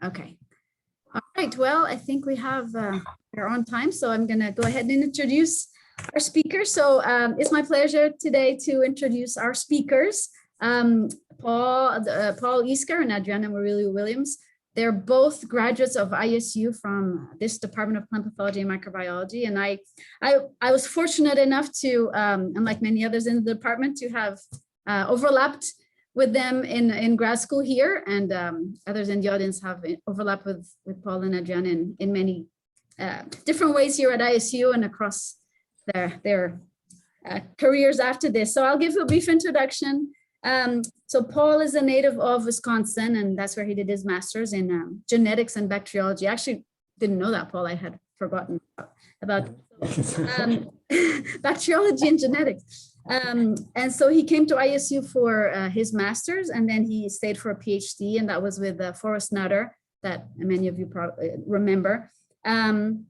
Okay. All right. Well, I think we have we're on time, so I'm going to go ahead and introduce our speakers. So it's my pleasure today to introduce our speakers, Paul Esker and Adriana Murillo Williams. They're both graduates of ISU from this Department of Plant Pathology and Microbiology, and I was fortunate enough to, unlike many others in the department, to have overlapped with them in grad school here, and others in the audience have overlapped with Paul and Adriana in many different ways here at ISU and across their careers after this. So I'll give you a brief introduction. So Paul is a native of Wisconsin, and that's where he did his master's in genetics and bacteriology. I actually didn't know that, Paul. I had forgotten about bacteriology and genetics. And so he came to ISU for his master's, and then he stayed for a PhD, and that was with Forrest Nutter, that many of you probably remember. And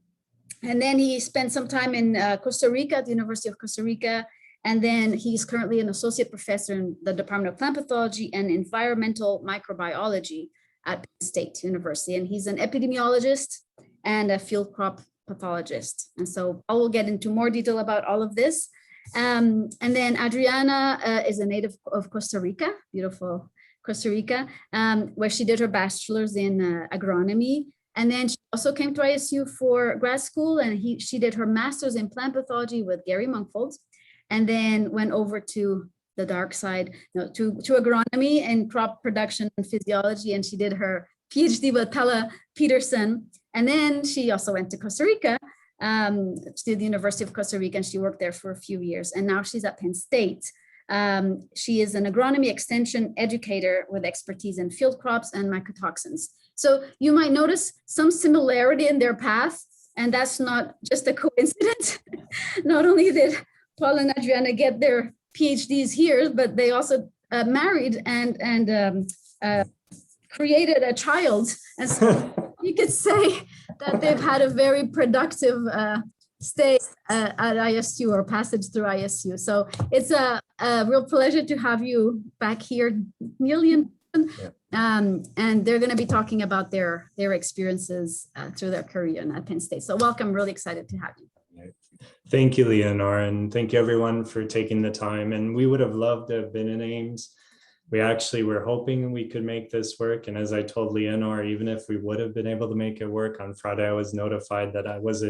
then he spent some time in Costa Rica, at the University of Costa Rica, and then he's currently an associate professor in the Department of Plant Pathology and Environmental Microbiology at Penn State University. And he's an epidemiologist and a field crop pathologist. And so I will get into more detail about all of this. And then Adriana is a native of Costa Rica, beautiful Costa Rica, where she did her bachelor's in agronomy. And then she also came to ISU for grad school, and she did her master's in plant pathology with Gary Monkfold, and then went over to the dark side, to agronomy and crop production and physiology. And she did her PhD with Pella Peterson. And then she also went to Costa Rica, to the University of Costa Rica, and she worked there for a few years. And now she's at Penn State. She is an agronomy extension educator with expertise in field crops and mycotoxins. So you might notice some similarity in their path, and that's not just a coincidence. Not only did Paul and Adriana get their PhDs here, but they also married and created a child. And so you could say that they've had a very productive stay at ISU, or passage through ISU. So it's a real pleasure to have you back here, Neil. And they're going to be talking about their experiences through their career at Penn State. So welcome, really excited to have you. Thank you, Leonor, and thank you everyone for taking the time. And we would have loved to have been in Ames. We actually were hoping we could make this work. And as I told Leonor, even if we would have been able to make it work on Friday, I was notified that I was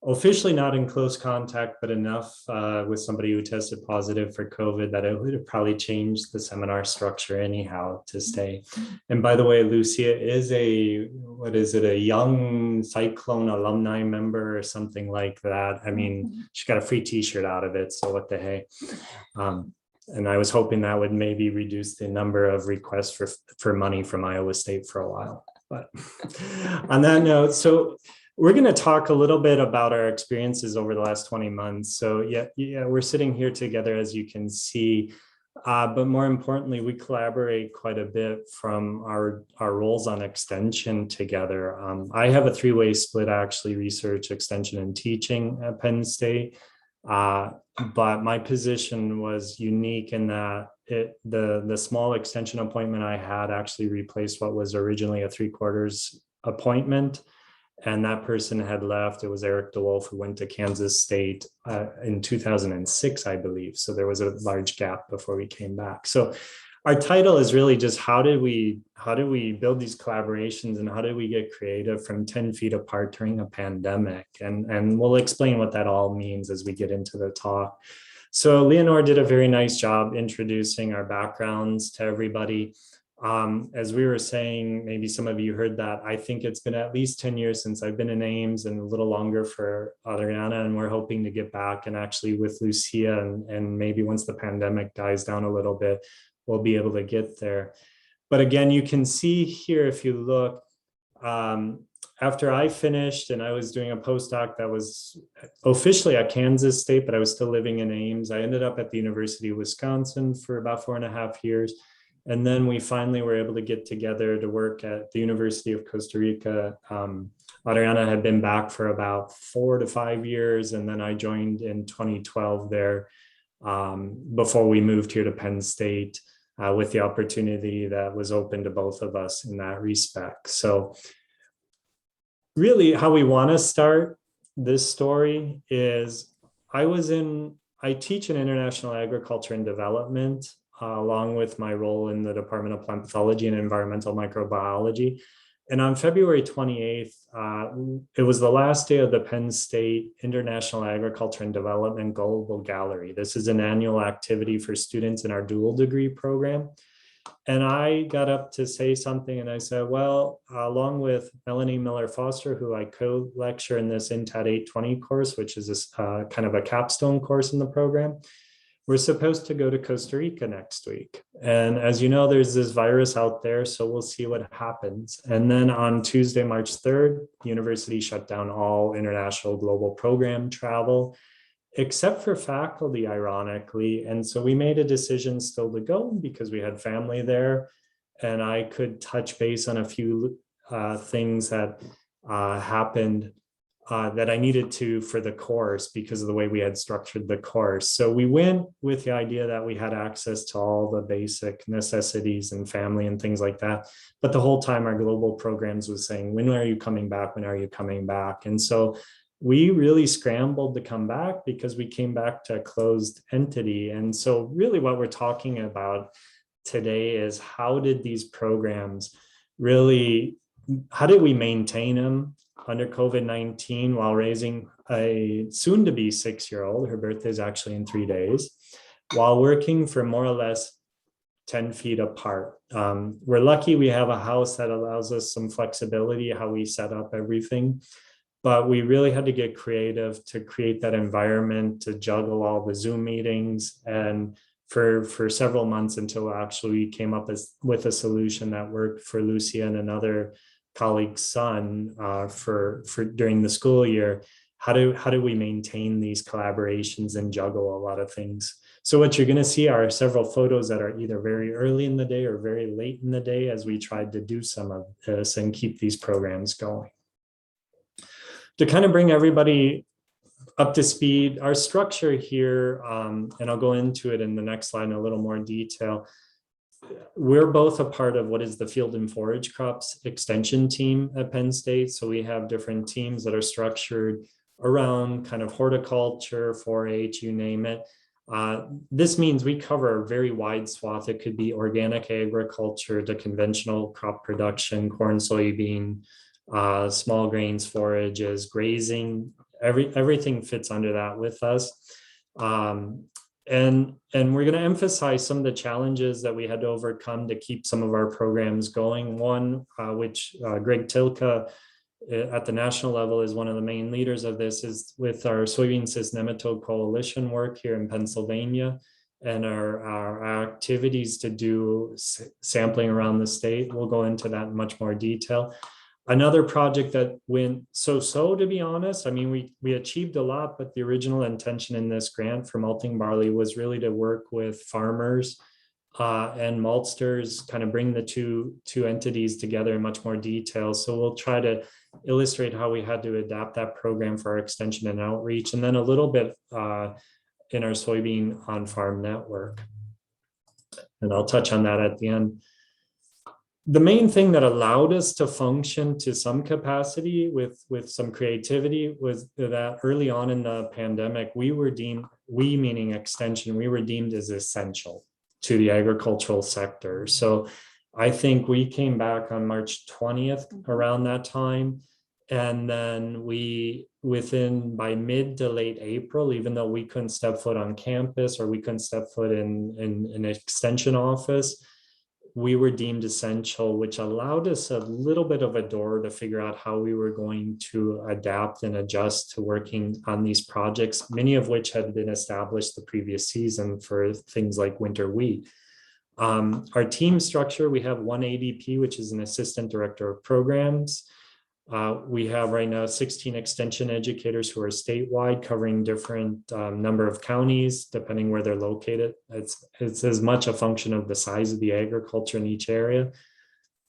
officially not in close contact, but enough with somebody who tested positive for COVID that it would have probably changed the seminar structure anyhow to stay. And by the way, Lucia is a young Cyclone alumni member or something like that. I mean, she got a free t-shirt out of it, so what the hey. And I was hoping that would maybe reduce the number of requests for money from Iowa State for a while. But on that note, so we're going to talk a little bit about our experiences over the last 20 months. So yeah, we're sitting here together, as you can see, but more importantly, we collaborate quite a bit from our roles on extension together. I have a three-way split, actually, research, extension, and teaching at Penn State. But my position was unique in that the small extension appointment I had actually replaced what was originally a 3/4 appointment. And that person had left. It was Eric DeWolf, who went to Kansas State in 2006, I believe. So there was a large gap before we came back. So our title is really just how do we build these collaborations, and how do we get creative from 10 feet apart during a pandemic? And we'll explain what that all means as we get into the talk. So Leonor did a very nice job introducing our backgrounds to everybody. As we were saying, maybe some of you heard that, I think it's been at least 10 years since I've been in Ames, and a little longer for Adriana, and we're hoping to get back, and actually with Lucia, and maybe once the pandemic dies down a little bit, we'll be able to get there. But again, you can see here, if you look, after I finished and I was doing a postdoc that was officially at Kansas State, but I was still living in Ames, I ended up at the University of Wisconsin for about 4.5 years. And then we finally were able to get together to work at the University of Costa Rica. Adriana had been back for about 4 to 5 years, and then I joined in 2012 there before we moved here to Penn State. with the opportunity that was open to both of us in that respect. So really how we want to start this story is I teach in international agriculture and development, along with my role in the Department of Plant Pathology and Environmental Microbiology. And on February 28th, it was the last day of the Penn State International Agriculture and Development Global Gallery. This is an annual activity for students in our dual degree program. And I got up to say something and I said, well, along with Melanie Miller-Foster, who I co-lecture in this INTAD 820 course, which is this kind of a capstone course in the program, we're supposed to go to Costa Rica next week. And as you know, there's this virus out there, so we'll see what happens. And then on Tuesday, March 3rd, the university shut down all international global program travel, except for faculty, ironically. And so we made a decision still to go because we had family there. And I could touch base on a few things that happened that I needed to for the course because of the way we had structured the course. So we went with the idea that we had access to all the basic necessities and family and things like that. But the whole time our global programs was saying, when are you coming back? When are you coming back? And so we really scrambled to come back because we came back to a closed entity. And so really what we're talking about today is how did these programs really, how did we maintain them under COVID-19 while raising a soon-to-be 6-year-old, her birthday is actually in 3 days, while working for more or less 10 feet apart. We're lucky we have a house that allows us some flexibility, how we set up everything, but we really had to get creative to create that environment, to juggle all the Zoom meetings, and for several months until actually we came up with a solution that worked for Lucia and another colleague's son for during the school year. How do we maintain these collaborations and juggle a lot of things? So what you're going to see are several photos that are either very early in the day or very late in the day as we tried to do some of this and keep these programs going. To kind of bring everybody up to speed, our structure here, and I'll go into it in the next slide in a little more detail. We're both a part of what is the Field and Forage Crops Extension team at Penn State. So we have different teams that are structured around kind of horticulture, 4-H, you name it. This means we cover a very wide swath. It could be organic agriculture to conventional crop production, corn, soybean, small grains, forages, grazing, everything fits under that with us. And we're going to emphasize some of the challenges that we had to overcome to keep some of our programs going. One, which Greg Tilka at the national level is one of the main leaders of this, is with our Soybean Cyst Nematode Coalition work here in Pennsylvania and our activities to do sampling around the state. We'll go into that in much more detail. Another project that went so-so, to be honest. I mean, we achieved a lot, but the original intention in this grant for Malting Barley was really to work with farmers and maltsters, kind of bring the two entities together in much more detail. So we'll try to illustrate how we had to adapt that program for our extension and outreach, and then a little bit in our soybean on-farm network. And I'll touch on that at the end. The main thing that allowed us to function to some capacity with some creativity was that early on in the pandemic, we meaning extension, we were deemed as essential to the agricultural sector. So I think we came back on March 20th around that time. And then by mid to late April, even though we couldn't step foot on campus or we couldn't step foot in an extension office, we were deemed essential, which allowed us a little bit of a door to figure out how we were going to adapt and adjust to working on these projects, many of which had been established the previous season for things like winter wheat. Our team structure, we have one ADP, which is an assistant director of programs. We have right now 16 extension educators who are statewide, covering different number of counties, depending where they're located. It's as much a function of the size of the agriculture in each area.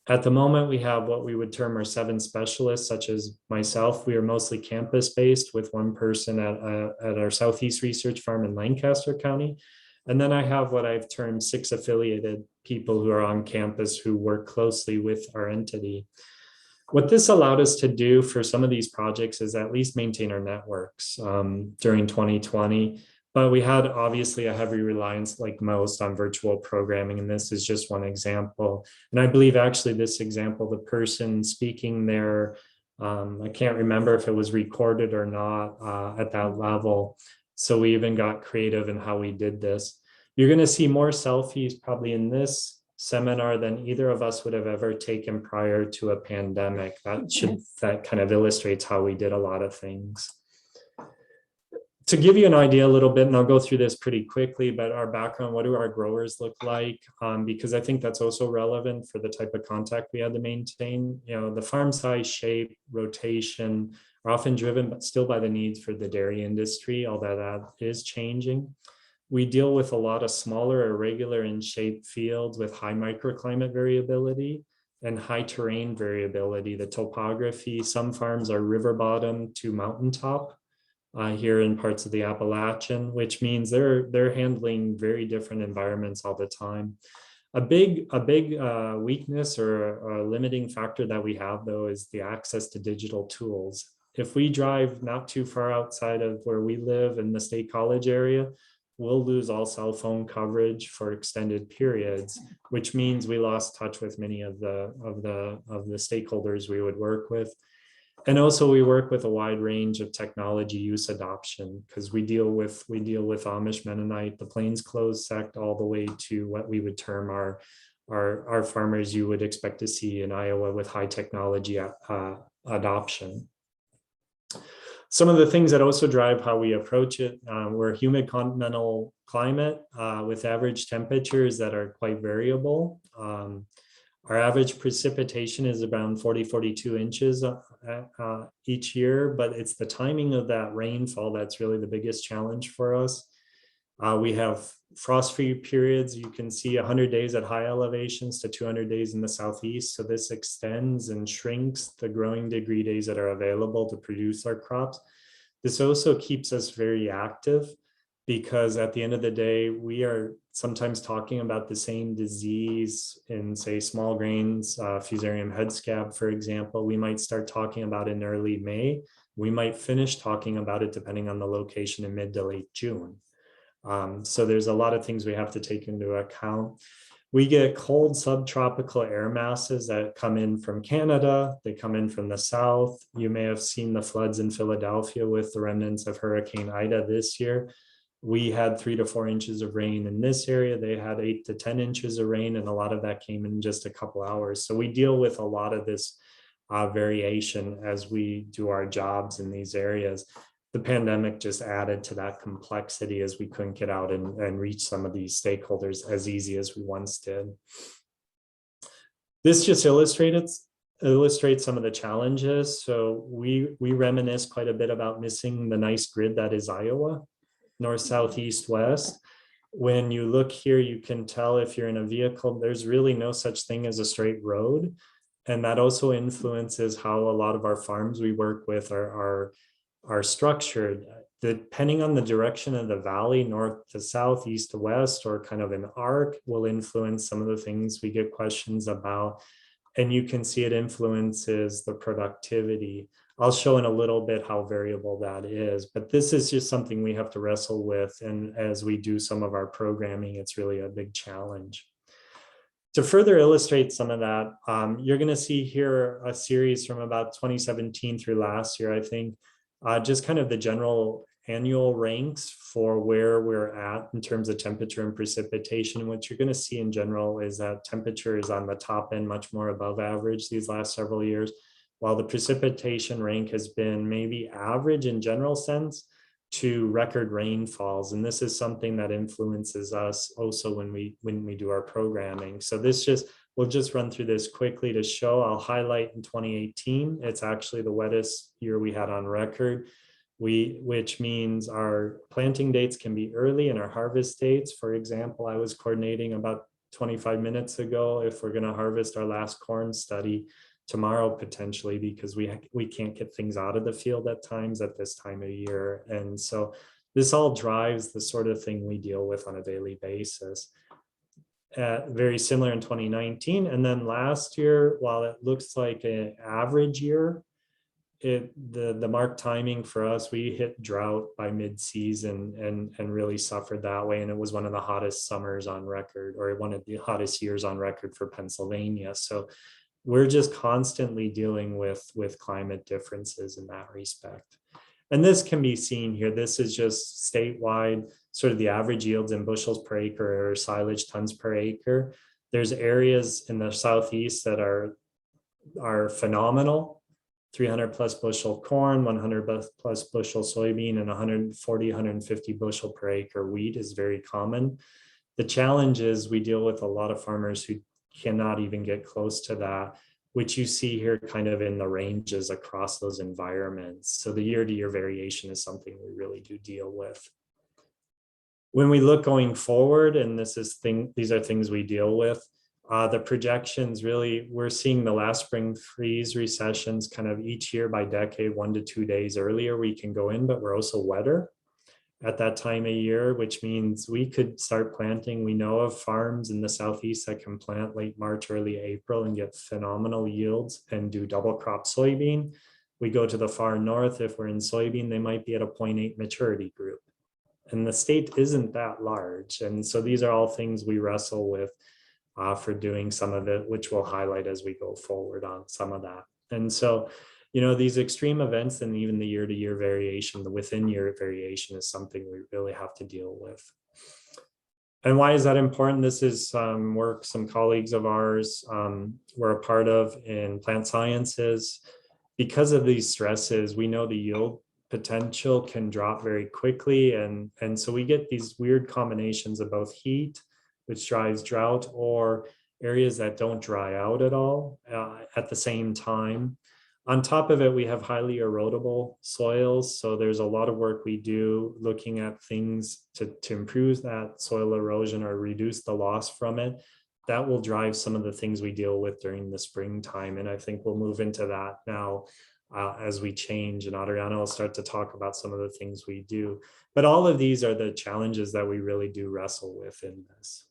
At the moment, we have what we would term our 7 specialists, such as myself. We are mostly campus-based with one person at our Southeast Research Farm in Lancaster County. And then I have what I've termed 6 affiliated people who are on campus who work closely with our entity. What this allowed us to do for some of these projects is at least maintain our networks during 2020. But we had obviously a heavy reliance, like most, on virtual programming, and this is just one example. And I believe actually this example, the person speaking there, I can't remember if it was recorded or not at that level. So we even got creative in how we did this. You're going to see more selfies probably in this seminar than either of us would have ever taken prior to a pandemic. That kind of illustrates how we did a lot of things. To give you an idea a little bit, and I'll go through this pretty quickly, but our background, what do our growers look like? Because I think that's also relevant for the type of contact we had to maintain. You know, the farm size, shape, rotation are often driven but still by the needs for the dairy industry, although that is changing. We deal with a lot of smaller, irregular in shape fields with high microclimate variability and high terrain variability. The topography, some farms are river bottom to mountaintop here in parts of the Appalachian, which means they're handling very different environments all the time. A big weakness or a limiting factor that we have, though, is the access to digital tools. If we drive not too far outside of where we live in the State College area, we'll lose all cell phone coverage for extended periods, which means we lost touch with many of the stakeholders we would work with. And also we work with a wide range of technology use adoption, because we deal with Amish, Mennonite, the plainclothes sect, all the way to what we would term our farmers you would expect to see in Iowa with high technology adoption. Some of the things that also drive how we approach it, we're a humid continental climate with average temperatures that are quite variable. Our average precipitation is around 42 inches each year, but it's the timing of that rainfall that's really the biggest challenge for us. We have frost-free periods. You can see 100 days at high elevations to 200 days in the southeast. So this extends and shrinks the growing degree days that are available to produce our crops. This also keeps us very active, because at the end of the day, we are sometimes talking about the same disease in, say, small grains, Fusarium head scab, for example. We might start talking about it in early May. We might finish talking about it, depending on the location, in mid to late June. So there's a lot of things we have to take into account. We get cold subtropical air masses that come in from Canada. They come in from the south. You may have seen the floods in Philadelphia with the remnants of Hurricane Ida this year. We had 3 to 4 inches of rain in this area. They had 8 to 10 inches of rain, and a lot of that came in just a couple hours. So we deal with a lot of this variation as we do our jobs in these areas. The pandemic just added to that complexity, as we couldn't get out and reach some of these stakeholders as easy as we once did. This just illustrates some of the challenges. So we reminisce quite a bit about missing the nice grid that is Iowa, north, south, east, west. When you look here, you can tell if you're in a vehicle, there's really no such thing as a straight road. And that also influences how a lot of our farms we work with are structured. Depending on the direction of the valley, north to south, east to west, or kind of an arc, will influence some of the things we get questions about. And you can see it influences the productivity. I'll show in a little bit how variable that is, but this is just something we have to wrestle with. And as we do some of our programming, it's really a big challenge. To further illustrate some of that, you're going to see here a series from about 2017 through last year, I think, just kind of the general annual ranks for where we're at in terms of temperature and precipitation. What you're going to see in general is that temperature is on the top end, much more above average these last several years, while the precipitation rank has been maybe average in general sense to record rainfalls. And this is something that influences us also when we do our programming. So we'll just run through this quickly to show. I'll highlight in 2018, it's actually the wettest year we had on record, which means our planting dates can be early and our harvest dates. For example, I was coordinating about 25 minutes ago if we're going to harvest our last corn study tomorrow potentially, because we can't get things out of the field at times at this time of year. And so this all drives the sort of thing we deal with on a daily basis. very similar in 2019. And then last year, while it looks like an average year, the marked timing for us, we hit drought by mid-season and really suffered that way. And it was one of the hottest summers on record, or one of the hottest years on record for Pennsylvania. So we're just constantly dealing with climate differences in that respect. And this can be seen here. This is just statewide, sort of the average yields in bushels per acre or silage tons per acre. There's areas in the southeast that are phenomenal. 300 plus bushel corn, 100 plus bushel soybean, and 140, 150 bushel per acre wheat is very common. The challenge is we deal with a lot of farmers who cannot even get close to that, which you see here kind of in the ranges across those environments. So the year-to-year variation is something we really do deal with. When we look going forward, and these are things we deal with, the projections really, we're seeing the last spring freeze recessions kind of each year by decade, 1 to 2 days earlier we can go in, but we're also wetter at that time of year, which means we could start planting. We know of farms in the southeast that can plant late March, early April and get phenomenal yields and do double crop soybean. We go to the far north, if we're in soybean, they might be at a 0.8 maturity group. And the state isn't that large. And so these are all things we wrestle with for doing some of it, which we'll highlight as we go forward on some of that. And so, these extreme events and even the year-to-year variation, the within-year variation is something we really have to deal with. And why is that important? This is work some colleagues of ours were a part of in plant sciences. Because of these stresses, we know the yield potential can drop very quickly. And so we get these weird combinations of both heat, which drives drought, or areas that don't dry out at all at the same time. On top of it, we have highly erodible soils. So there's a lot of work we do looking at things to improve that soil erosion or reduce the loss from it. That will drive some of the things we deal with during the springtime. And I think we'll move into that now as we change. And Adriana will start to talk about some of the things we do. But all of these are the challenges that we really do wrestle with in this.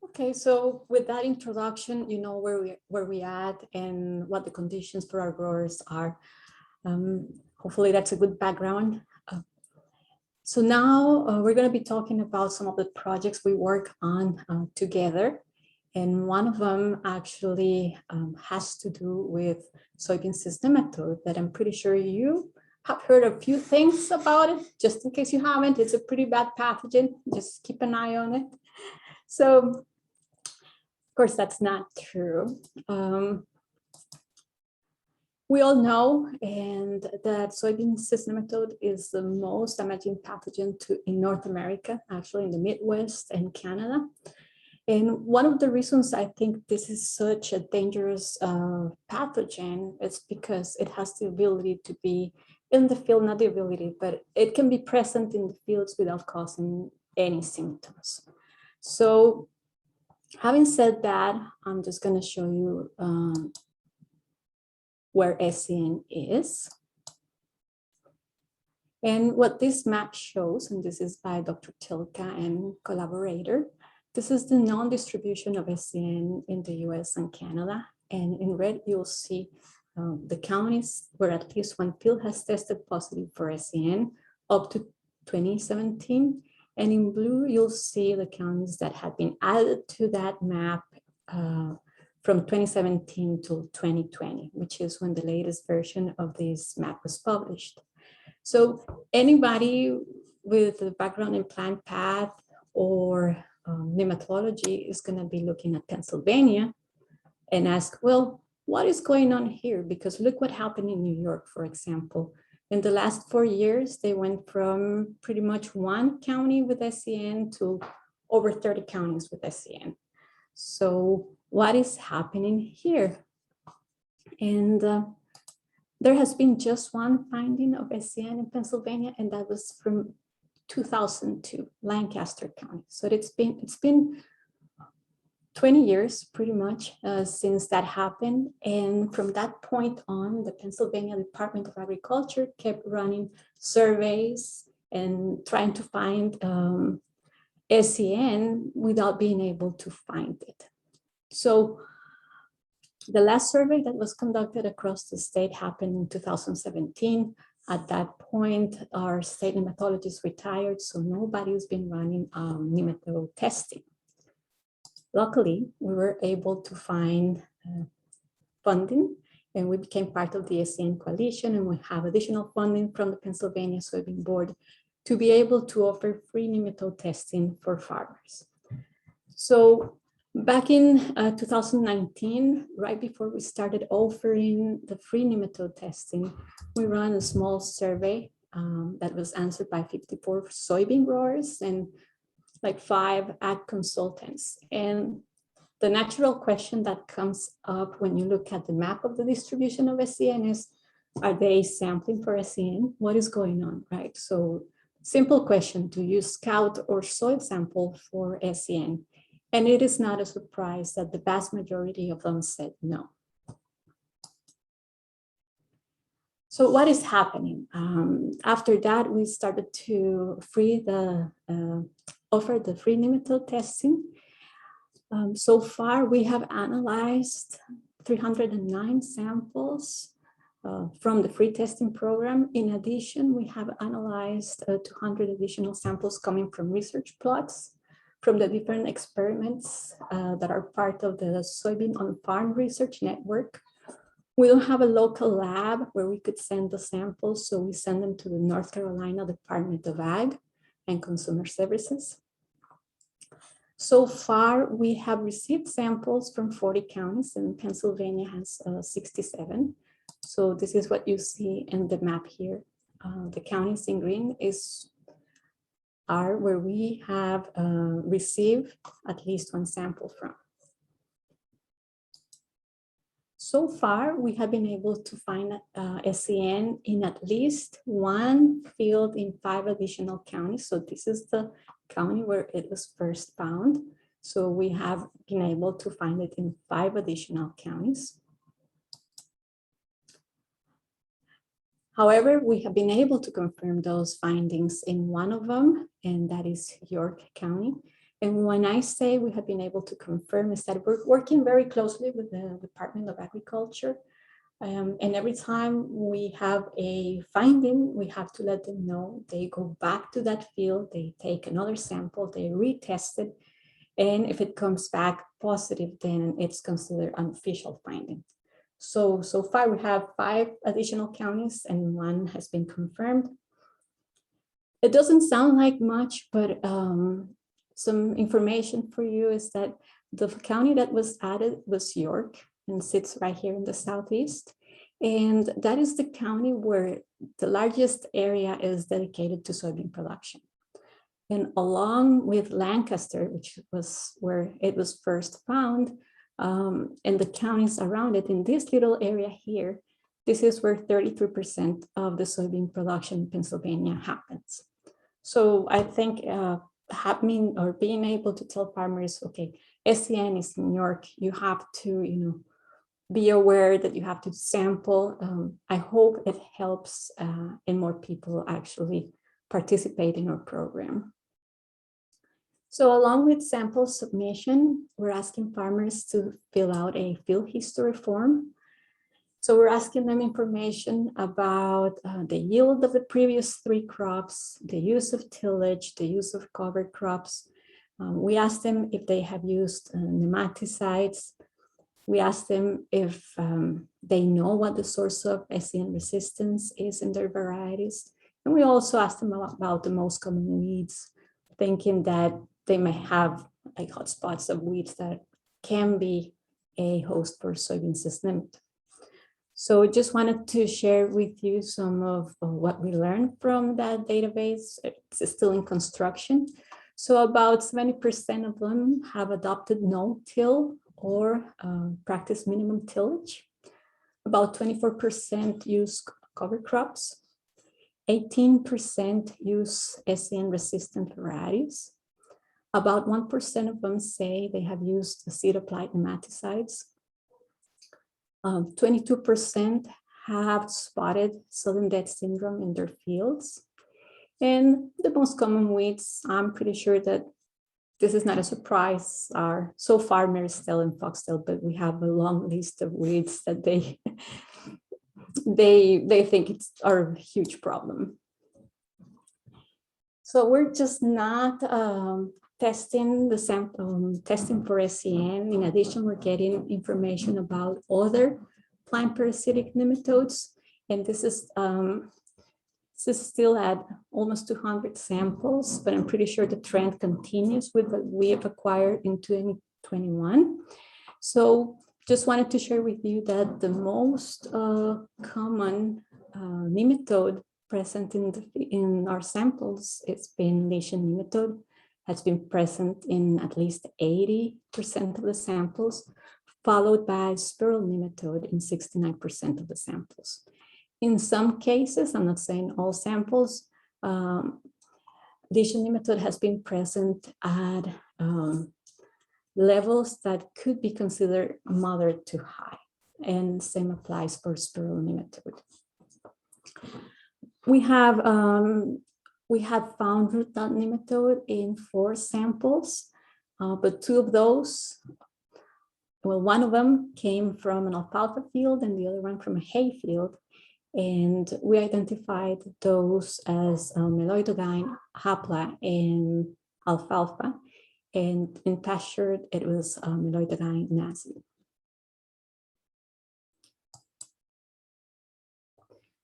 Okay, so with that introduction, you know where we at and what the conditions for our growers are. Hopefully that's a good background. So now we're going to be talking about some of the projects we work on together. And one of them actually has to do with soybean cyst nematode that I'm pretty sure you have heard a few things about it. Just in case you haven't, it's a pretty bad pathogen. Just keep an eye on it. So of course, that's not true. We all know that soybean cyst nematode is the most damaging pathogen in North America, actually in the Midwest and Canada. And one of the reasons I think this is such a dangerous pathogen is because it has the ability to be in the field, not the ability, but it can be present in the fields without causing any symptoms. So having said that, I'm just going to show you where SCN is. And what this map shows, and this is by Dr. Tilka and collaborator, this is the known distribution of SCN in the US and Canada. And in red, you'll see the counties where at least one field has tested positive for SCN up to 2017. And in blue, you'll see the counties that have been added to that map from 2017 to 2020, which is when the latest version of this map was published. So anybody with a background in plant path or nematology is going to be looking at Pennsylvania and ask, well, what is going on here? Because look what happened in New York, for example. In the last 4 years, they went from pretty much 1 county with SCN to over 30 counties with SCN. So what is happening here? And there has been just one finding of SCN in Pennsylvania, and that was from 2002, Lancaster County. So it's been 20 years pretty much since that happened. And from that point on, the Pennsylvania Department of Agriculture kept running surveys and trying to find SEN without being able to find it. So the last survey that was conducted across the state happened in 2017. At that point, our state nematologist retired, so nobody's been running nematode testing. Luckily, we were able to find funding, and we became part of the SEN coalition, and we have additional funding from the Pennsylvania Soybean Board to be able to offer free nematode testing for farmers. So back in 2019, right before we started offering the free nematode testing, we ran a small survey that was answered by 54 soybean growers and like 5 ag consultants. And the natural question that comes up when you look at the map of the distribution of SEN is, are they sampling for SEN? What is going on, right? So simple question, do you scout or soil sample for SEN? And it is not a surprise that the vast majority of them said no. So what is happening? After that, we started to offer the free nematode testing. So far, we have analyzed 309 samples from the free testing program. In addition, we have analyzed 200 additional samples coming from research plots from the different experiments that are part of the Soybean on Farm Research Network. We don't have a local lab where we could send the samples, so we send them to the North Carolina Department of Ag and Consumer Services. So far, we have received samples from 40 counties, and Pennsylvania has 67. So this is what you see in the map here. The counties in green are where we have received at least one sample from. So far, we have been able to find SEN in at least one field in 5 additional counties. So this is the county where it was first found. So we have been able to find it in 5 additional counties. However, we have been able to confirm those findings in one of them, and that is York County. And when I say we have been able to confirm, is that we're working very closely with the Department of Agriculture. And every time we have a finding, we have to let them know. They go back to that field, they take another sample, they retest it. And if it comes back positive, then it's considered an official finding. So far we have 5 additional counties and 1 has been confirmed. It doesn't sound like much, but some information for you is that the county that was added was York and sits right here in the southeast. And that is the county where the largest area is dedicated to soybean production. And along with Lancaster, which was where it was first found, and the counties around it, in this little area here, this is where 33% of the soybean production in Pennsylvania happens. So I think being able to tell farmers, okay, SEN is in York, you have to, be aware that you have to sample. I hope it helps and more people actually participate in our program. So along with sample submission, we're asking farmers to fill out a field history form. So we're asking them information about the yield of the previous 3 crops, the use of tillage, the use of cover crops. We ask them if they have used nematicides. We ask them if they know what the source of SEN resistance is in their varieties. And we also ask them about the most common weeds, thinking that they may have like hotspots of weeds that can be a host for soybean cyst nematode. So just wanted to share with you some of what we learned from that database. It's still in construction. So about 70% of them have adopted no-till or practice minimum tillage. About 24% use cover crops. 18% use SEN-resistant varieties. About 1% of them say they have used seed-applied nematicides. 22% have spotted sudden death syndrome in their fields. And the most common weeds, I'm pretty sure that this is not a surprise, are so far meristel and foxtail, but we have a long list of weeds that they think are a huge problem. So we're just not testing the sample, testing for SCN. In addition, we're getting information about other plant parasitic nematodes, and this is still at almost 200 samples, but I'm pretty sure the trend continues with what we have acquired in 2021. So just wanted to share with you that the most common nematode present in our samples, it's been lesion nematode, has been present in at least 80% of the samples, followed by spiral nematode in 69% of the samples. In some cases, I'm not saying all samples, lesion nematode has been present at levels that could be considered moderate to high, and same applies for spiral nematode. We have found root knot nematode in 4 samples, but 2 of those, well, one of them came from an alfalfa field and the other one from a hay field. And we identified those as meloidogyne hapla in alfalfa, and in pasture it was meloidogyne nasi.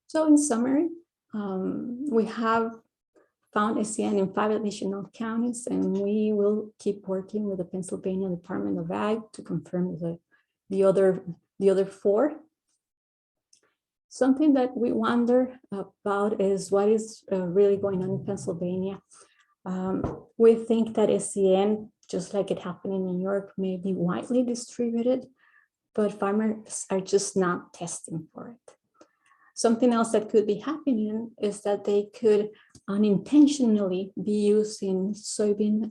So in summary, we have found SCN in 5 additional counties, and we will keep working with the Pennsylvania Department of Ag to confirm the other 4. Something that we wonder about is what is really going on in Pennsylvania. We think that SCN, just like it happened in New York, may be widely distributed, but farmers are just not testing for it. Something else that could be happening is that they could unintentionally be using soybean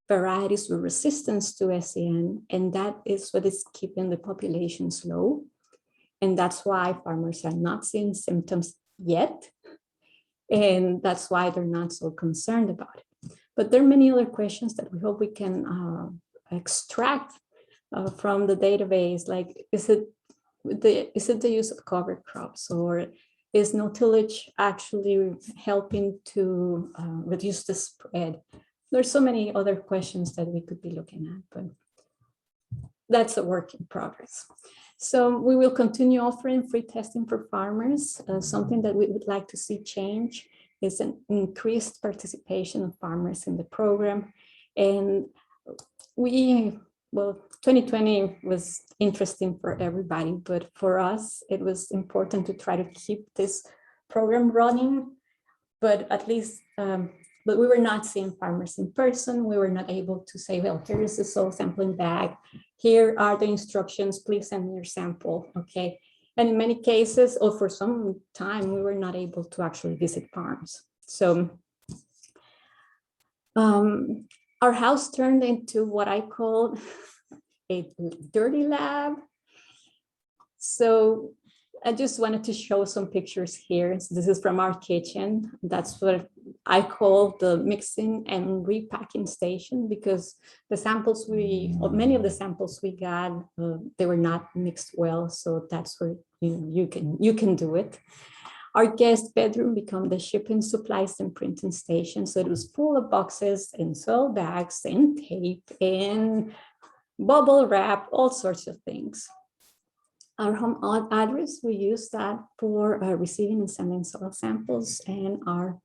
varieties with resistance to SCN, and that is what is keeping the populations low. And that's why farmers are not seeing symptoms yet. And that's why they're not so concerned about it. But there are many other questions that we hope we can extract from the database. Like, is it the use of cover crops, or is no tillage actually helping to reduce the spread? There's so many other questions that we could be looking at, but that's a work in progress. So we will continue offering free testing for farmers. Something that we would like to see change is an increased participation of farmers in the program. And 2020 was interesting for everybody, but for us, it was important to try to keep this program running, but at least, but we were not seeing farmers in person. We were not able to say, well, here is the soil sampling bag. Here are the instructions, please send me your sample, okay? And in many cases, or for some time, we were not able to actually visit farms. So our house turned into what I call a dirty lab. So I just wanted to show some pictures here. So this is from our kitchen. That's what I call the mixing and repacking station, because the samples many of the samples we got, they were not mixed well. So that's where you can do it. Our guest bedroom became the shipping, supplies, and printing station. So it was full of boxes and soil bags and tape and bubble wrap, all sorts of things. Our home address, we use that for receiving and sending soil samples, and our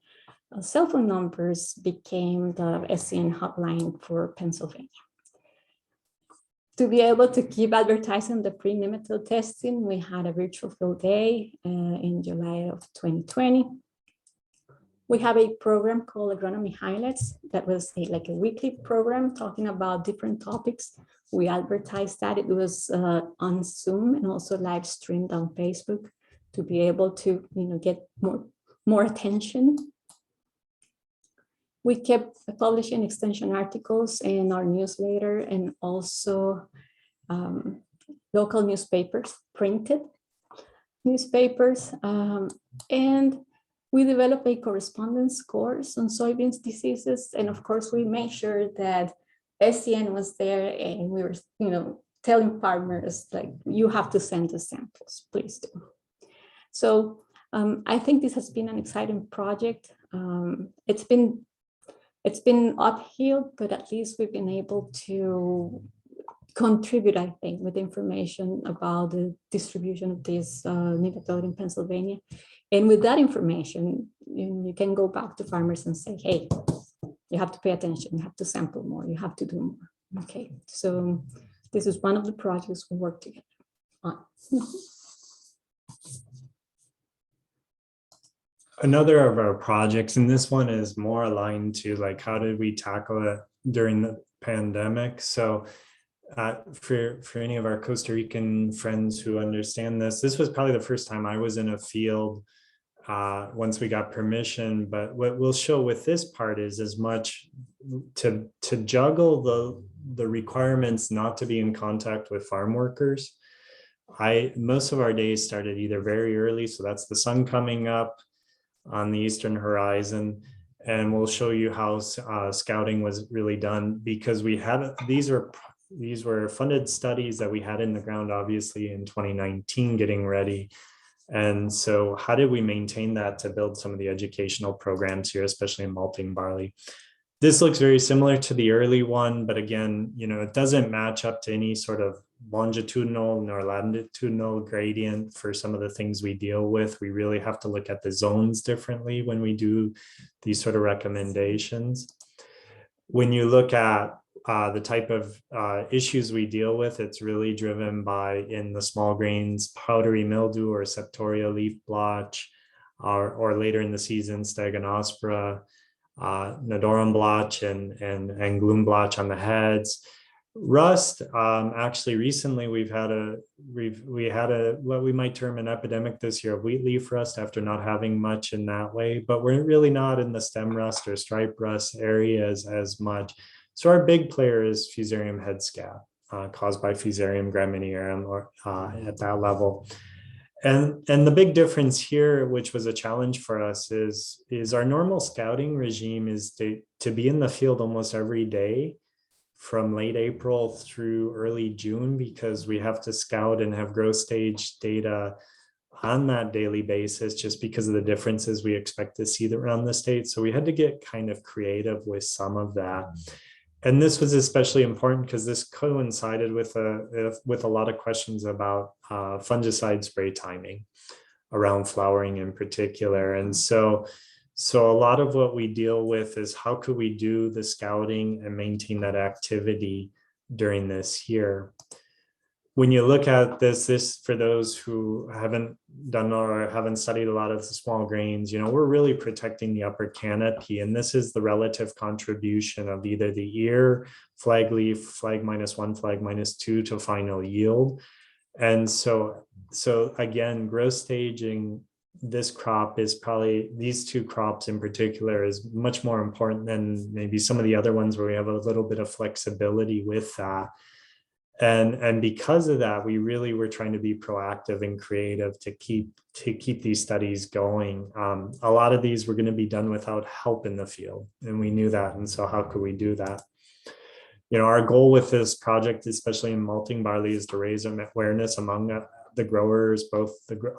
cell phone numbers became the SCN hotline for Pennsylvania. To be able to keep advertising the pre-nematode testing, we had a virtual field day in July of 2020. We have a program called Agronomy Highlights that was like a weekly program talking about different topics. We advertised that. It was on Zoom and also live streamed on Facebook to be able to get more attention. We kept publishing extension articles in our newsletter and also local newspapers, printed newspapers. And We developed a correspondence course on soybean diseases. And of course, we made sure that SCN was there, and we were, telling farmers, like, you have to send us samples, please do. So I think this has been an exciting project. It's been uphill, but at least we've been able to contribute, I think, with information about the distribution of this nematode in Pennsylvania. And with that information, you can go back to farmers and say, hey, you have to pay attention, you have to sample more, you have to do more. Okay, so this is one of the projects we work together on. Another of our projects, and this one is more aligned to like, how did we tackle it during the pandemic? So for any of our Costa Rican friends who understand this was probably the first time I was in a field once we got permission. But what we'll show with this part is as much to juggle the requirements not to be in contact with farm workers. Most of our days started either very early, so that's the sun coming up on the eastern horizon, and we'll show you how scouting was really done, because we had these were funded studies that we had in the ground, obviously in 2019, getting ready. And so how did we maintain that to build some of the educational programs here, especially in malting barley? This looks very similar to the early one, but again, it doesn't match up to any sort of longitudinal nor latitudinal gradient for some of the things we deal with. We really have to look at the zones differently when we do these sort of recommendations. When you look at the type of issues we deal with, it's really driven by, in the small grains, powdery mildew or septoria leaf blotch, or later in the season, Stegonospora, Nodorum blotch and gloom blotch on the heads. Rust, actually recently we had a what we might term an epidemic this year of wheat leaf rust, after not having much in that way, but we're really not in the stem rust or stripe rust areas as much. So our big player is Fusarium head scab, caused by Fusarium graminearum, or at that level. And the big difference here, which was a challenge for us, is our normal scouting regime is to be in the field almost every day from late April through early June, because we have to scout and have growth stage data on that daily basis, just because of the differences we expect to see around the state. So we had to get kind of creative with some of that. And this was especially important because this coincided with a lot of questions about fungicide spray timing around flowering in particular. And so a lot of what we deal with is how could we do the scouting and maintain that activity during this year. When you look at this for those who haven't done or haven't studied a lot of the small grains, we're really protecting the upper canopy, and this is the relative contribution of either the ear, flag leaf, flag -1, flag -2 to final yield. And so again, growth staging this crop is probably, these two crops in particular, is much more important than maybe some of the other ones where we have a little bit of flexibility with that. And because of that, we really were trying to be proactive and creative to keep these studies going. A lot of these were going to be done without help in the field, and we knew that. And so how could we do that? Our goal with this project, especially in malting barley, is to raise awareness among the growers,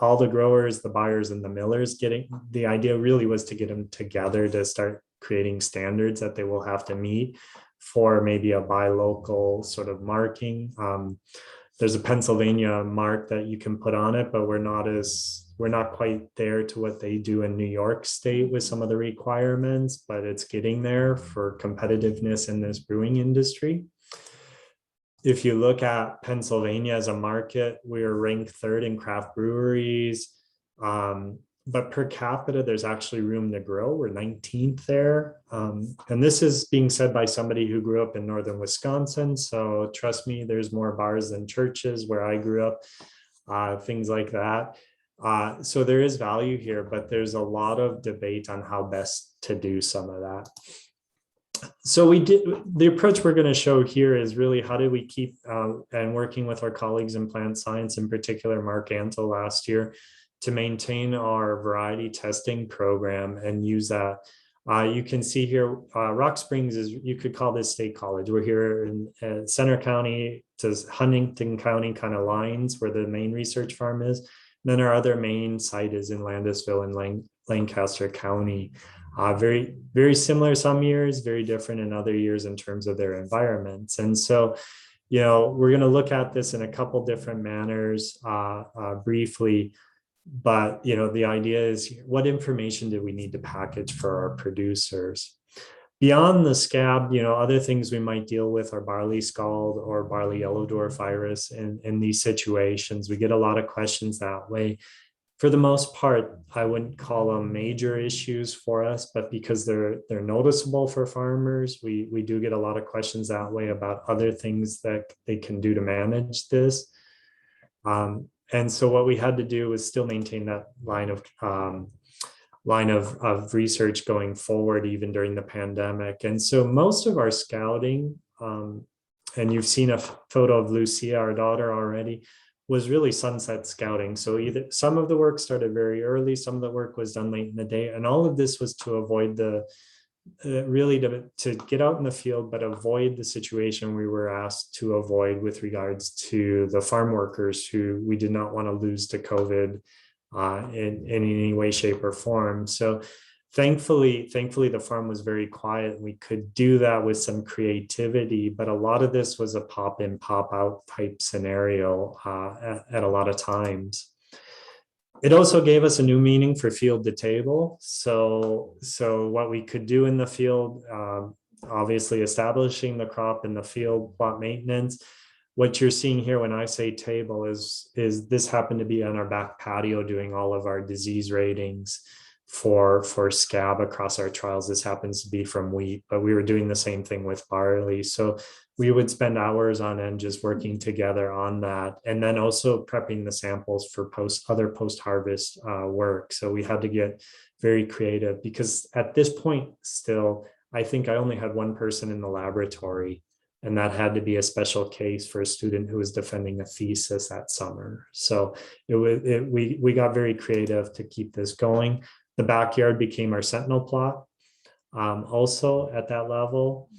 all the growers, the buyers, and the millers. The idea really was to get them together to start creating standards that they will have to meet for maybe a buy local sort of marking. There's a Pennsylvania mark that you can put on it, but we're not quite there to what they do in New York State with some of the requirements, but it's getting there for competitiveness in this brewing industry. If you look at Pennsylvania as a market, we are ranked 3rd in craft breweries. But per capita, there's actually room to grow. We're 19th there. And this is being said by somebody who grew up in northern Wisconsin. So trust me, there's more bars than churches where I grew up, things like that. So there is value here, but there's a lot of debate on how best to do some of that. So the approach we're going to show here is really how do we keep, and working with our colleagues in plant science, in particular, Mark Antle last year, to maintain our variety testing program and use that. You can see here, Rock Springs is, you could call this State College. We're here in Center County to Huntington County kind of lines where the main research farm is. And then our other main site is in Landisville and Lancaster County. Very, very similar some years, very different in other years in terms of their environments. And so, you know, we're going to look at this in a couple different manners briefly. But, you know, the idea is, what information do we need to package for our producers? Beyond the scab, you know, other things we might deal with are barley scald or barley yellow dwarf virus in these situations. We get a lot of questions that way. For the most part, I wouldn't call them major issues for us, but because they're noticeable for farmers, we do get a lot of questions that way about other things that they can do to manage this. And so what we had to do was still maintain that line of research going forward, even during the pandemic. And so most of our scouting, and you've seen a photo of Lucia, our daughter, already, was really sunset scouting. So either some of the work started very early, some of the work was done late in the day, and all of this was to avoid the really to get out in the field, but avoid the situation we were asked to avoid with regards to the farm workers who we did not want to lose to COVID in any way, shape, or form. So thankfully, the farm was very quiet. We could do that with some creativity, but a lot of this was a pop in, pop out type scenario at a lot of times. It also gave us a new meaning for field to table. So what we could do in the field, obviously establishing the crop in the field, plot maintenance. What you're seeing here when I say table is this happened to be on our back patio doing all of our disease ratings for scab across our trials. This happens to be from wheat, but we were doing the same thing with barley. So we would spend hours on end just working together on that, and then also prepping the samples for other post-harvest work. So we had to get very creative, because at this point still, I think I only had one person in the laboratory, and that had to be a special case for a student who was defending a thesis that summer. So we got very creative to keep this going. The backyard became our sentinel plot. Also at that level,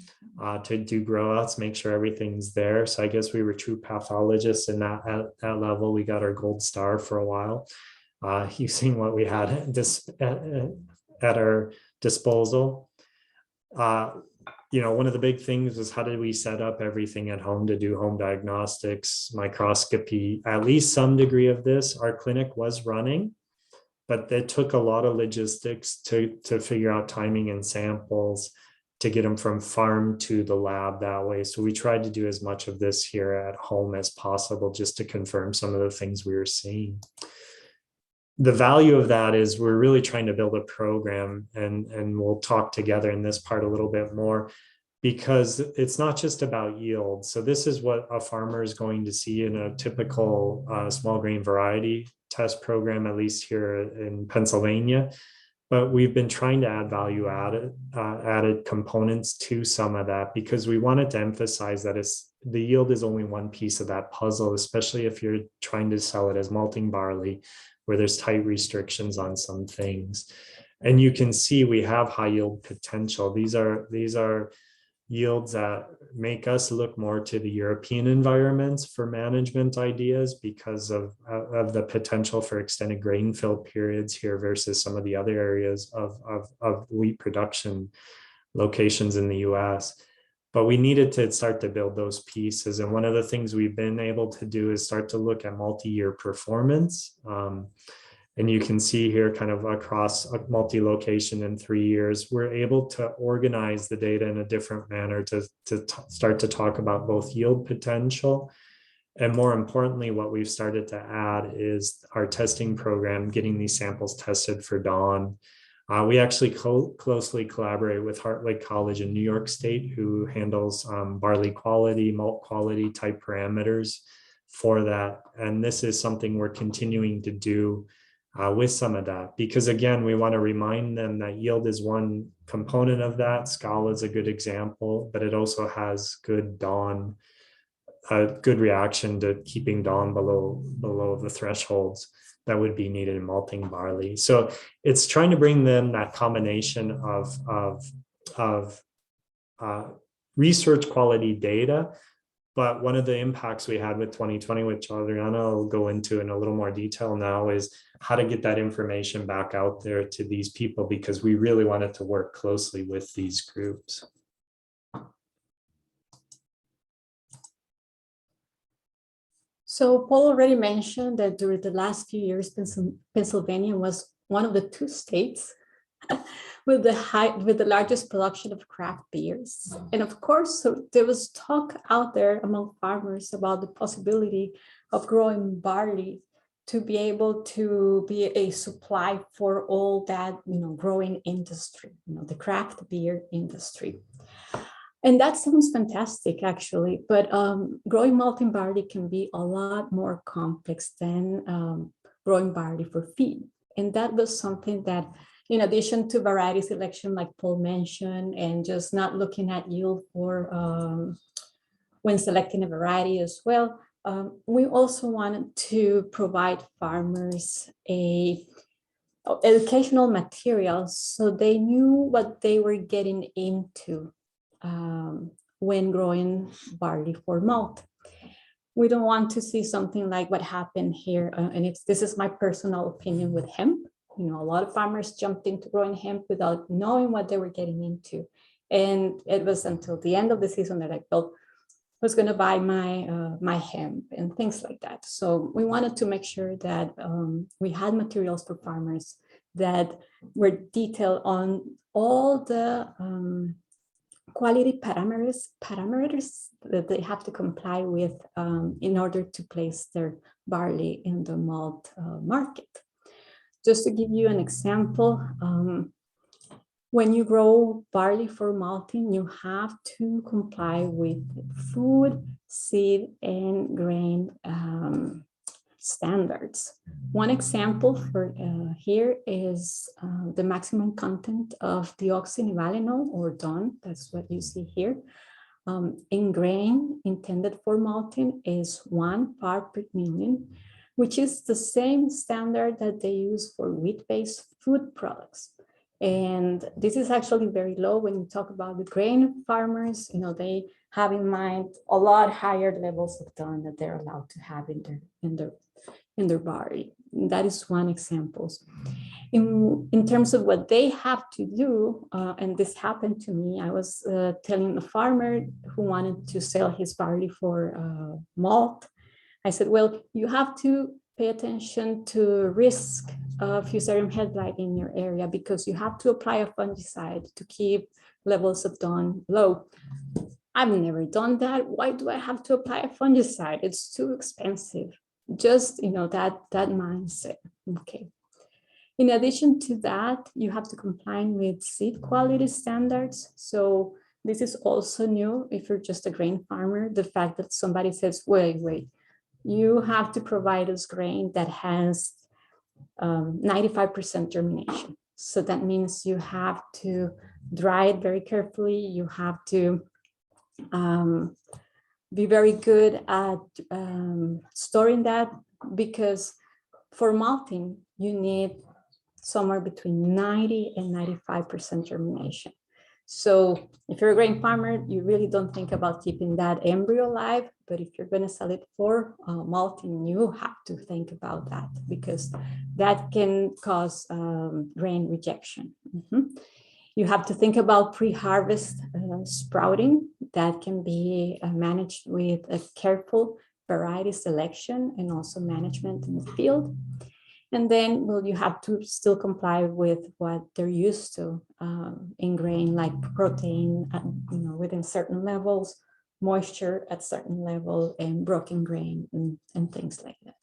to do grow outs, make sure everything's there. So I guess we were true pathologists in that at that level. We got our gold star for a while, using what we had at our disposal. You know, one of the big things was, how did we set up everything at home to do home diagnostics, microscopy, at least some degree of this. Our clinic was running, but it took a lot of logistics to figure out timing and samples to get them from farm to the lab that way. So we tried to do as much of this here at home as possible, just to confirm some of the things we were seeing. The value of that is we're really trying to build a program, and we'll talk together in this part a little bit more, because it's not just about yield. So this is what a farmer is going to see in a typical small grain variety test program, at least here in Pennsylvania. But we've been trying to add value added components to some of that, because we wanted to emphasize that the yield is only one piece of that puzzle, especially if you're trying to sell it as malting barley, where there's tight restrictions on some things. And you can see we have high yield potential. These are yields that make us look more to the European environments for management ideas, because of the potential for extended grain fill periods here versus some of the other areas of wheat production locations in the US. But we needed to start to build those pieces. And one of the things we've been able to do is start to look at multi-year performance. And you can see here kind of across a multi-location in 3 years, we're able to organize the data in a different manner to start to talk about both yield potential. And more importantly, what we've started to add is our testing program, getting these samples tested for DON. We actually closely collaborate with Hartwick College in New York State, who handles barley quality, malt quality type parameters for that. And this is something we're continuing to do with some of that, because again, we want to remind them that yield is one component of that. Scala is a good example, but it also has good DON, a good reaction to keeping DON below the thresholds. that would be needed in malting barley. So it's trying to bring them that combination of research quality data. But one of the impacts we had with 2020, which Adriana will go into in a little more detail now, is how to get that information back out there to these people, because we really wanted to work closely with these groups. So Paul already mentioned that during the last few years, Pennsylvania was one of the 2 states with the largest production of craft beers. And of course, so there was talk out there among farmers about the possibility of growing barley to be able to be a supply for all that, growing industry, the craft beer industry. And that sounds fantastic, actually, but growing malting barley can be a lot more complex than growing barley for feed. And that was something that, in addition to variety selection, like Paul mentioned, and just not looking at yield for when selecting a variety as well, we also wanted to provide farmers educational materials so they knew what they were getting into when growing barley for malt. We don't want to see something like what happened here, and this is my personal opinion with hemp. A lot of farmers jumped into growing hemp without knowing what they were getting into. And it was until the end of the season that I felt I was going to buy my hemp and things like that. So we wanted to make sure that we had materials for farmers that were detailed on all the quality parameters that they have to comply with in order to place their barley in the malt market. Just to give you an example, when you grow barley for malting, you have to comply with food, seed, and grain standards. One example for here is the maximum content of deoxynivalenol, or DON, that's what you see here, in grain intended for malting is 1 part per million, which is the same standard that they use for wheat-based food products. And this is actually very low when you talk about the grain farmers. They have in mind a lot higher levels of DON that they're allowed to have in their barley. That is one example. In terms of what they have to do, and this happened to me, I was telling a farmer who wanted to sell his barley for malt. I said, well, you have to pay attention to risk of Fusarium head blight in your area, because you have to apply a fungicide to keep levels of DON low. I've never done that. Why do I have to apply a fungicide? It's too expensive. Just, that mindset. Okay. In addition to that, you have to comply with seed quality standards. So this is also new if you're just a grain farmer, the fact that somebody says, wait, you have to provide us grain that has 95% germination. So that means you have to dry it very carefully. You have to be very good at storing that, because for malting, you need somewhere between 90 and 95% germination. So if you're a grain farmer, you really don't think about keeping that embryo alive. But if you're going to sell it for malting, you have to think about that, because that can cause grain rejection. You have to think about pre-harvest sprouting. That can be managed with a careful variety selection and also management in the field. And then, well, you have to still comply with what they're used to in grain, like protein, within certain levels, moisture at certain level, and broken grain and things like that.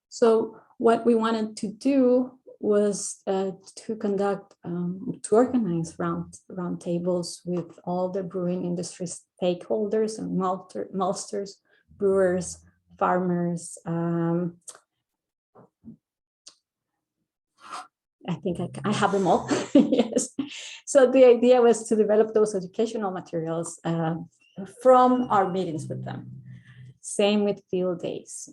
So what we wanted to do was to conduct, to organize round tables with all the brewing industry stakeholders and maltsters, brewers, farmers. I think I have them all. Yes. So the idea was to develop those educational materials from our meetings with them. Same with field days,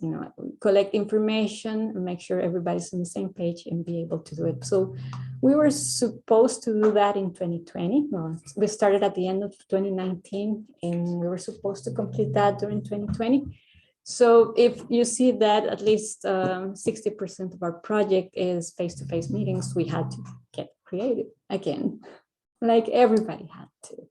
collect information and make sure everybody's on the same page and be able to do it. So we were supposed to do that in 2020. Well, we started at the end of 2019 and we were supposed to complete that during 2020. So if you see that at least 60% of our project is face-to-face meetings, we had to get creative again, like everybody had to.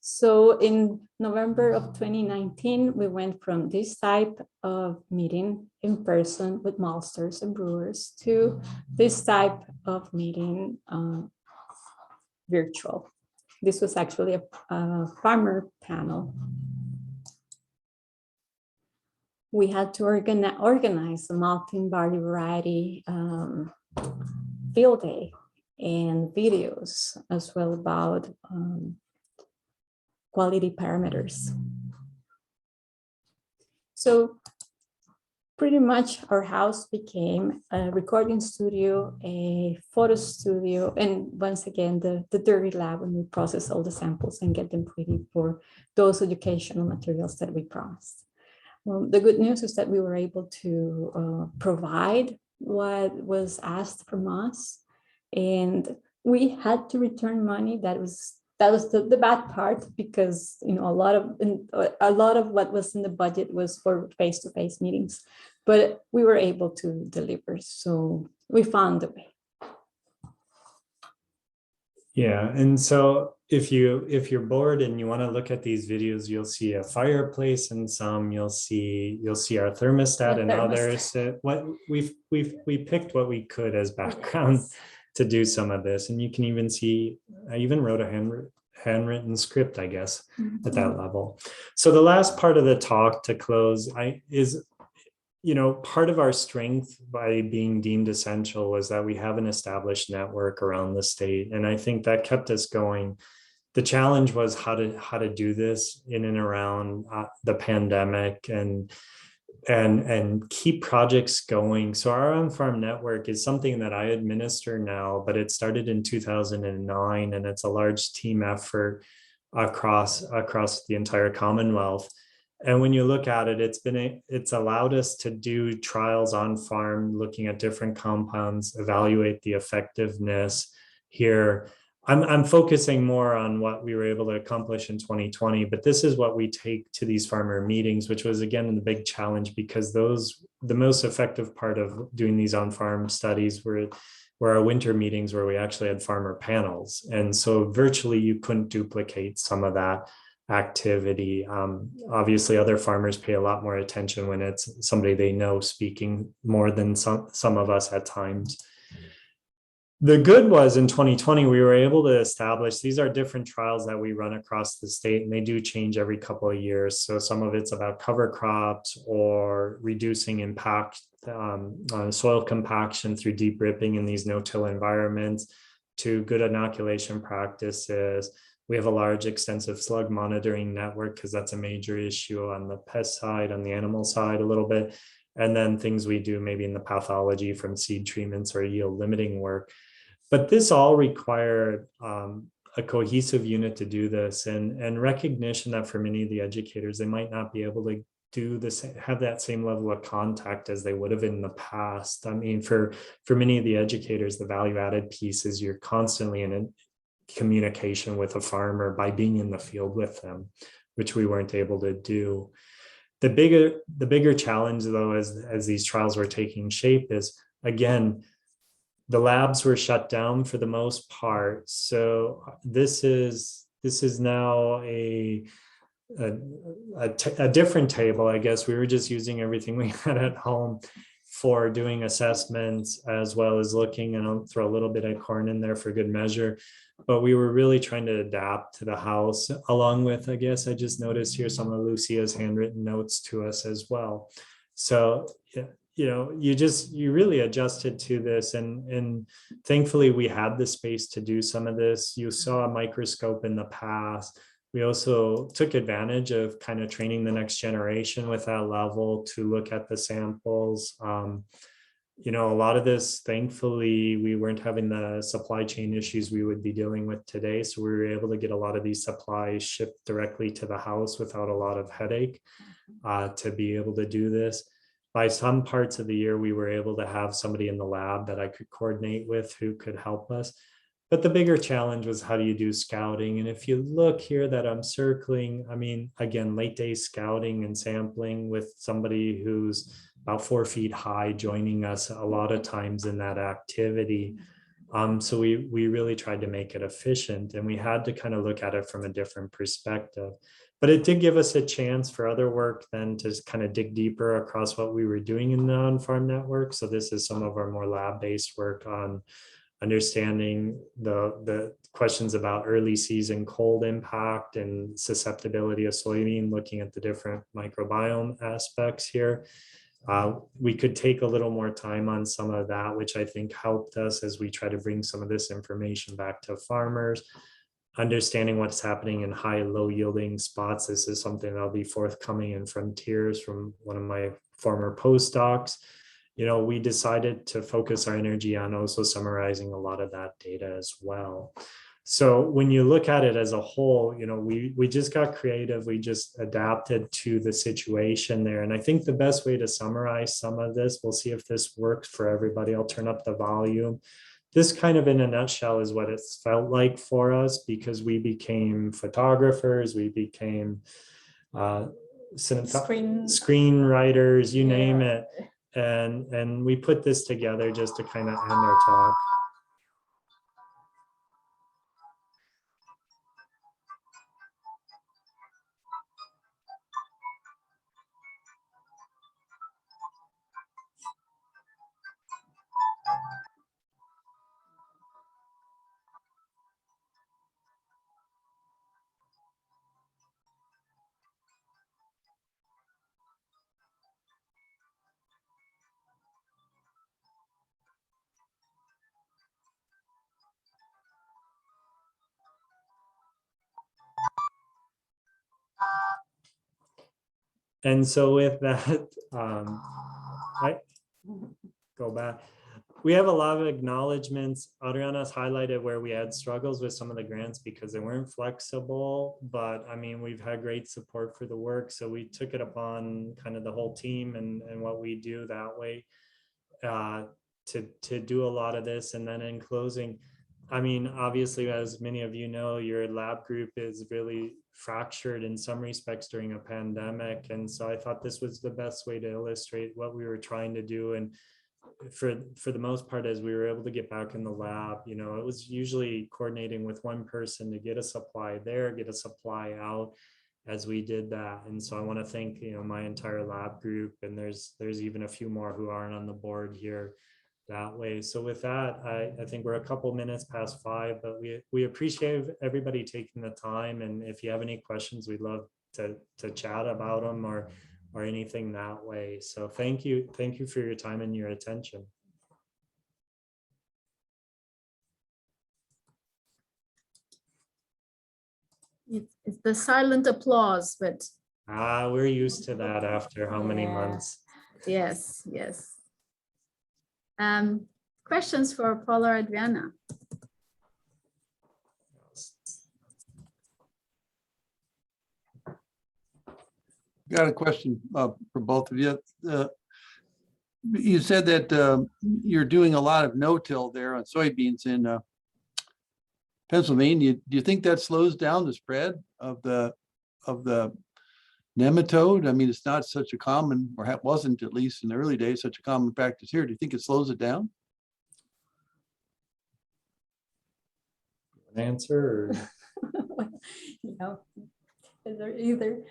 So in November of 2019, we went from this type of meeting in person with maltsters and brewers to this type of meeting virtual. This was actually a farmer panel. We had to organize the Malting Barley variety field day and videos as well about quality parameters. So pretty much our house became a recording studio, a photo studio, and once again, the dirty lab when we process all the samples and get them ready for those educational materials that we promised. Well, the good news is that we were able to provide what was asked from us, and we had to return money. That was the bad part, because a lot of what was in the budget was for face-to-face meetings, but we were able to deliver. So we found a way. Yeah, and so if you're bored and you want to look at these videos, you'll see a fireplace and some, you'll see our thermostat and others. What we picked what we could as background. Yes. To do some of this, and you can even see I even wrote a handwritten script, I guess, at that level. So the last part of the talk to close is part of our strength by being deemed essential was that we have an established network around the state, and I think that kept us going. The challenge was how to do this in and around the pandemic and keep projects going. So our on-farm network is something that I administer now, but it started in 2009, and it's a large team effort across the entire Commonwealth. And when you look at it, it's allowed us to do trials on farm, looking at different compounds, evaluate the effectiveness here. I'm focusing more on what we were able to accomplish in 2020, but this is what we take to these farmer meetings, which was again the big challenge, because the most effective part of doing these on-farm studies were our winter meetings where we actually had farmer panels. And so virtually you couldn't duplicate some of that activity. Obviously other farmers pay a lot more attention when it's somebody they know speaking more than some of us at times. The good was in 2020, we were able to establish, these are different trials that we run across the state, and they do change every couple of years. So some of it's about cover crops or reducing impact on soil compaction through deep ripping in these no-till environments, to good inoculation practices. We have a large extensive slug monitoring network because that's a major issue on the pest side, on the animal side a little bit. And then things we do maybe in the pathology from seed treatments or yield limiting work. But this all required a cohesive unit to do this, and recognition that for many of the educators, they might not be able to do this, have that same level of contact as they would have in the past. I mean, for many of the educators, the value added piece is you're constantly in communication with a farmer by being in the field with them, which we weren't able to do. The bigger challenge, though, as these trials were taking shape is, again, the labs were shut down for the most part. So this is now a different table, I guess. We were just using everything we had at home for doing assessments, as well as looking, and I'll throw a little bit of corn in there for good measure. But we were really trying to adapt to the house, along with, I guess I just noticed here some of Lucia's handwritten notes to us as well. So, you really adjusted to this, and thankfully we had the space to do some of this. You saw a microscope in the past. We also took advantage of kind of training the next generation with that level to look at the samples. you know, a lot of this, thankfully, we weren't having the supply chain issues we would be dealing with today. So we were able to get a lot of these supplies shipped directly to the house without a lot of headache to be able to do this. By some parts of the year, we were able to have somebody in the lab that I could coordinate with who could help us. But the bigger challenge was, how do you do scouting? And if you look here that I'm circling, I mean, again, late day scouting and sampling with somebody who's about 4 feet high joining us a lot of times in that activity. So we really tried to make it efficient, and we had to kind of look at it from a different perspective. But it did give us a chance for other work then to kind of dig deeper across what we were doing in the on-farm network. So this is some of our more lab-based work on understanding the questions about early season cold impact and susceptibility of soybean, looking at the different microbiome aspects here. We could take a little more time on some of that, which I think helped us as we try to bring some of this information back to farmers. Understanding what's happening in high, low yielding spots. This is something that'll be forthcoming in Frontiers from one of my former postdocs. You know, we decided to focus our energy on also summarizing a lot of that data as well. So when you look at it as a whole, you know, we just got creative. We just adapted to the situation there. And I think the best way to summarize some of this, we'll see if this works for everybody. I'll turn up the volume. This kind of in a nutshell is what it's felt like for us, because we became photographers, we became screenwriters, you name it. And we put this together just to kind of end our talk. And so with that, I go back. We have a lot of acknowledgements. Adriana's highlighted where we had struggles with some of the grants because they weren't flexible, but I mean, we've had great support for the work. So we took it upon kind of the whole team and what we do that way to do a lot of this. And then in closing, I mean, obviously, as many of you know, your lab group is really fractured in some respects during a pandemic. And so I thought this was the best way to illustrate what we were trying to do. And for the most part, as we were able to get back in the lab, you know, it was usually coordinating with one person to get a supply there, get a supply out as we did that. And so I want to thank, you know, my entire lab group, and there's even a few more who aren't on the board here that way. So with that, I think we're a couple minutes past 5, but we appreciate everybody taking the time. And if you have any questions, we'd love to chat about them or anything that way. So thank you for your time and your attention. It's the silent applause, but we're used to that after how many months? Yes. Questions for Paul or Adriana? Got a question for both of you. You said that you're doing a lot of no-till there on soybeans in Pennsylvania. Do you think that slows down the spread of the nematode? I mean, it's not such a common, or it wasn't, at least in the early days, such a common practice here. Do you think it slows it down? An answer? Well, you know, either.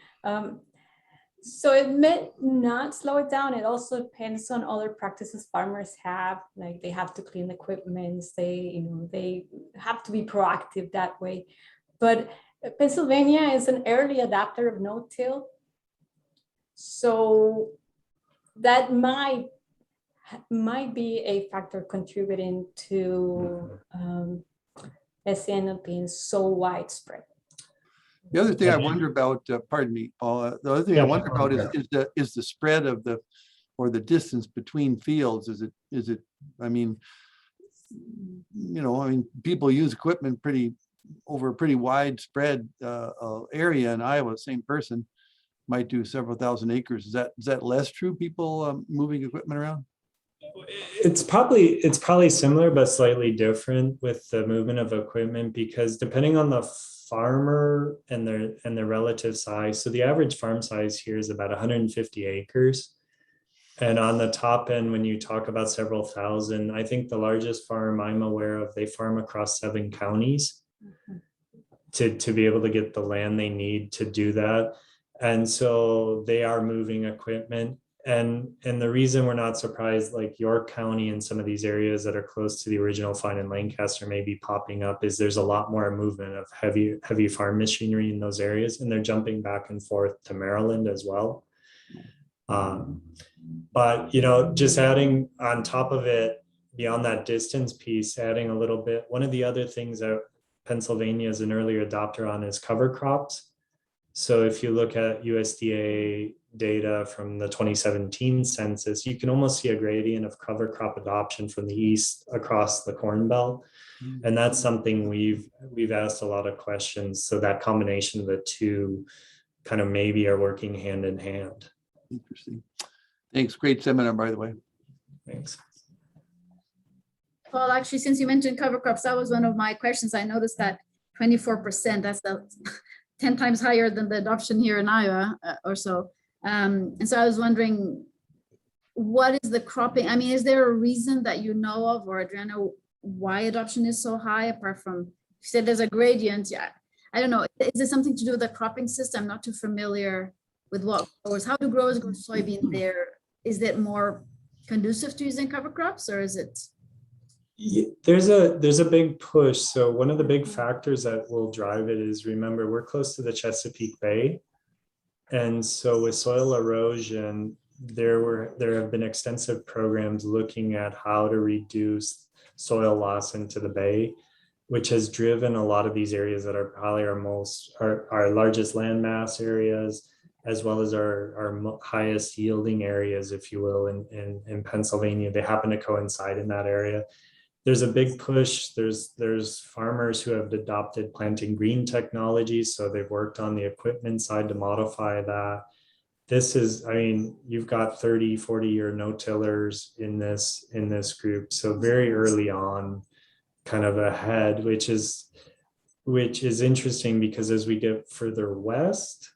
So it may not slow it down. It also depends on other practices farmers have, like they have to clean equipment, they have to be proactive that way. But Pennsylvania is an early adopter of no-till. So that might be a factor contributing to SCN being so widespread. The other thing I wonder about, pardon me, Paul, the other thing I wonder about is the spread of the or the distance between fields? Is it, I mean, people use equipment over a pretty widespread area in Iowa. Same person might do several thousand acres. Is that less true? People moving equipment around? It's probably similar, but slightly different with the movement of equipment, because depending on the farmer and their relative size. So the average farm size here is about 150 acres. And on the top end, when you talk about several thousand, I think the largest farm I'm aware of, they farm across 7 counties to be able to get the land they need to do that. And so they are moving equipment. And the reason we're not surprised, like York County and some of these areas that are close to the original find in Lancaster may be popping up, is there's a lot more movement of heavy farm machinery in those areas, and they're jumping back and forth to Maryland as well. But just adding on top of it, beyond that distance piece, adding a little bit, one of the other things that Pennsylvania is an early adopter on is cover crops. So if you look at USDA data from the 2017 census, you can almost see a gradient of cover crop adoption from the east across the Corn Belt. And that's something we've asked a lot of questions. So that combination of the two kind of maybe are working hand in hand. Interesting. Thanks. Great seminar, by the way. Thanks. Well, actually, since you mentioned cover crops, that was one of my questions. I noticed that 24%, that's 10 times higher than the adoption here in Iowa or so. And so I was wondering, what is the cropping? I mean, is there a reason that you know of, or Adriana, why adoption is so high, apart from, you said there's a gradient? Yeah, I don't know. Is it something to do with the cropping system? I'm not too familiar with what growers, how do growers grow soybean there? Is it more conducive to using cover crops, or is it? There's a big push. So one of the big factors that will drive it is, remember, we're close to the Chesapeake Bay. And so with soil erosion, there have been extensive programs looking at how to reduce soil loss into the bay, which has driven a lot of these areas that are probably our largest landmass areas, as well as our highest yielding areas, if you will, in Pennsylvania. They happen to coincide in that area. There's a big push. There's farmers who have adopted planting green technologies. So they've worked on the equipment side to modify that. This is, I mean, you've got 30, 40-year no-tillers in this group. So very early on, kind of ahead, which is interesting, because as we get further west,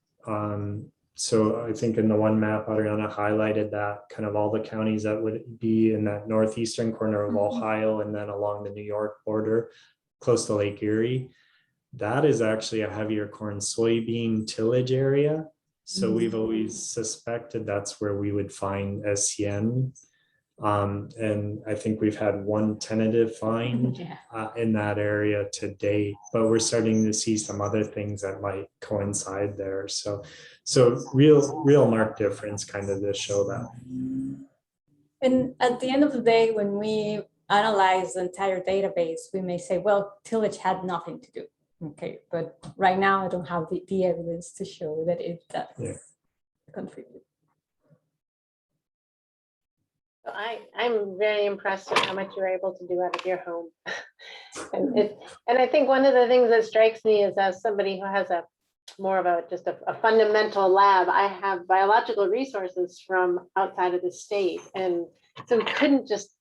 so I think in the one map, Adriana highlighted that kind of all the counties that would be in that northeastern corner of Ohio, and then along the New York border, close to Lake Erie, that is actually a heavier corn soybean tillage area. So we've always suspected that's where we would find SCN. And I think we've had one tentative find in that area to date, but we're starting to see some other things that might coincide there. So real marked difference kind of to show that. And at the end of the day, when we analyze the entire database, we may say, well, tillage had nothing to do. Okay, but right now I don't have the evidence to show that it does contribute. I'm very impressed with how much you're able to do out of your home. and I think one of the things that strikes me is, as somebody who has more of a fundamental lab, I have biological resources from outside of the state. And so we couldn't just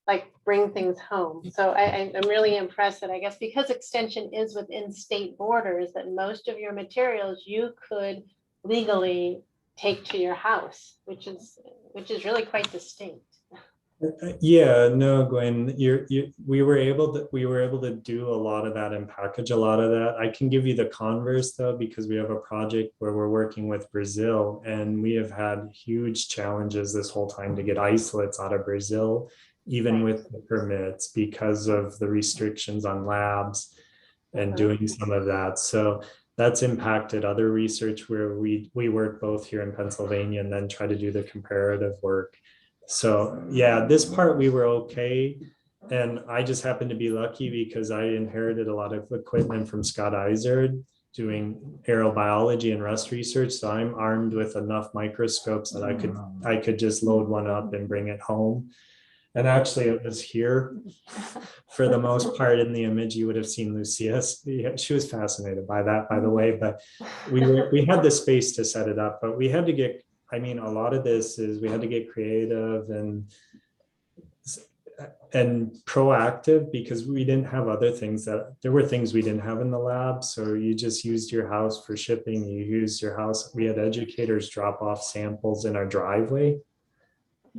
bring things home. So I'm really impressed that, I guess, because extension is within state borders, that most of your materials you could legally take to your house, which is really quite distinct. Yeah, no, Gwen, we were able to do a lot of that and package a lot of that. I can give you the converse though, because we have a project where we're working with Brazil, and we have had huge challenges this whole time to get isolates out of Brazil, even with the permits, because of the restrictions on labs and doing some of that. So that's impacted other research where we work both here in Pennsylvania and then try to do the comparative work. So yeah, this part we were okay. And I just happened to be lucky because I inherited a lot of equipment from Scott Izard doing aerobiology and rust research. So I'm armed with enough microscopes that I could just load one up and bring it home. And actually it was here for the most part in the image. You would have seen Lucia. She was fascinated by that, by the way, but we had the space to set it up, but we had to get, I mean, a lot of this is we had to get creative and proactive because we didn't have other things there were things we didn't have in the lab. So you just used your house for shipping. You used your house. We had educators drop off samples in our driveway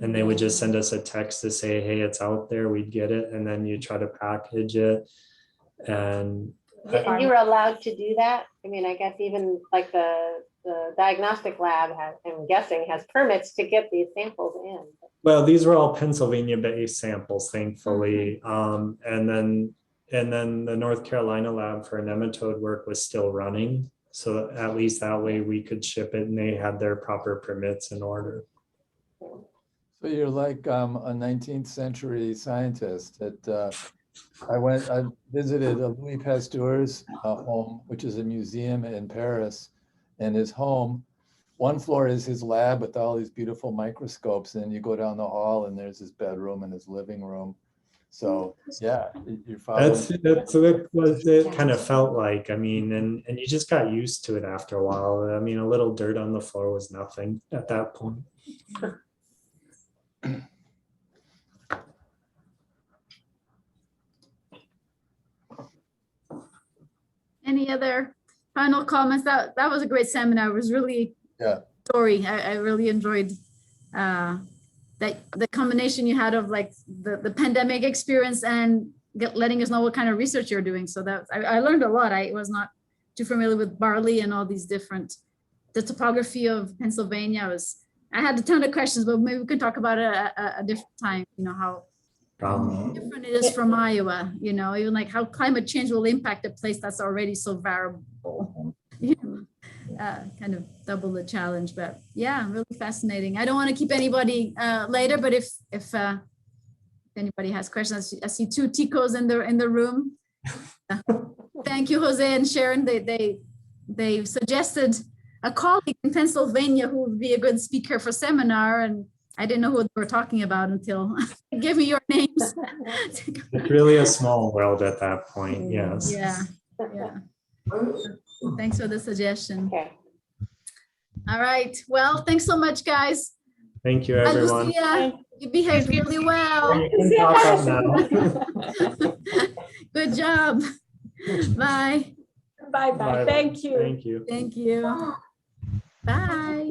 and they would just send us a text to say, hey, it's out there. We'd get it. And then you try to package it. And you were allowed to do that. I mean, I guess even like the diagnostic lab has, I'm guessing, has permits to get these samples in. well, these were all Pennsylvania-based samples, thankfully. And then the North Carolina lab for nematode work was still running. So at least that way we could ship it and they had their proper permits in order. So you're like a 19th century scientist. I visited Louis Pasteur's home, which is a museum in Paris, and his home, one floor is his lab with all these beautiful microscopes, and you go down the hall and there's his bedroom and his living room. So yeah, you're following. That's what it kind of felt like. I mean, and you just got used to it after a while. I mean, a little dirt on the floor was nothing at that point. Any other final comments? That was a great seminar. It was really story. I really enjoyed that the combination you had of like the pandemic experience and letting us know what kind of research you're doing. So that I learned a lot. I was not too familiar with barley and all these different, the topography of Pennsylvania. I had a ton of questions, but maybe we could talk about it a different time, you know, how different it is from Iowa, you know, even like how climate change will impact a place that's already so variable. You know, kind of double the challenge, but yeah, really fascinating. I don't want to keep anybody later, but if anybody has questions, I see two Ticos in the room. Thank you, Jose and Sharon. They suggested a colleague in Pennsylvania who would be a good speaker for seminar, and I didn't know who they were talking about until give me your names. It's really a small world at that point. Yes. Yeah. Thanks for the suggestion. Okay. All right. Well, thanks so much, guys. Thank you, everyone. Lucia, you behaved really well. You can talk up now. Good job. Bye. Bye-bye. Thank you. Thank you. Thank you. Bye.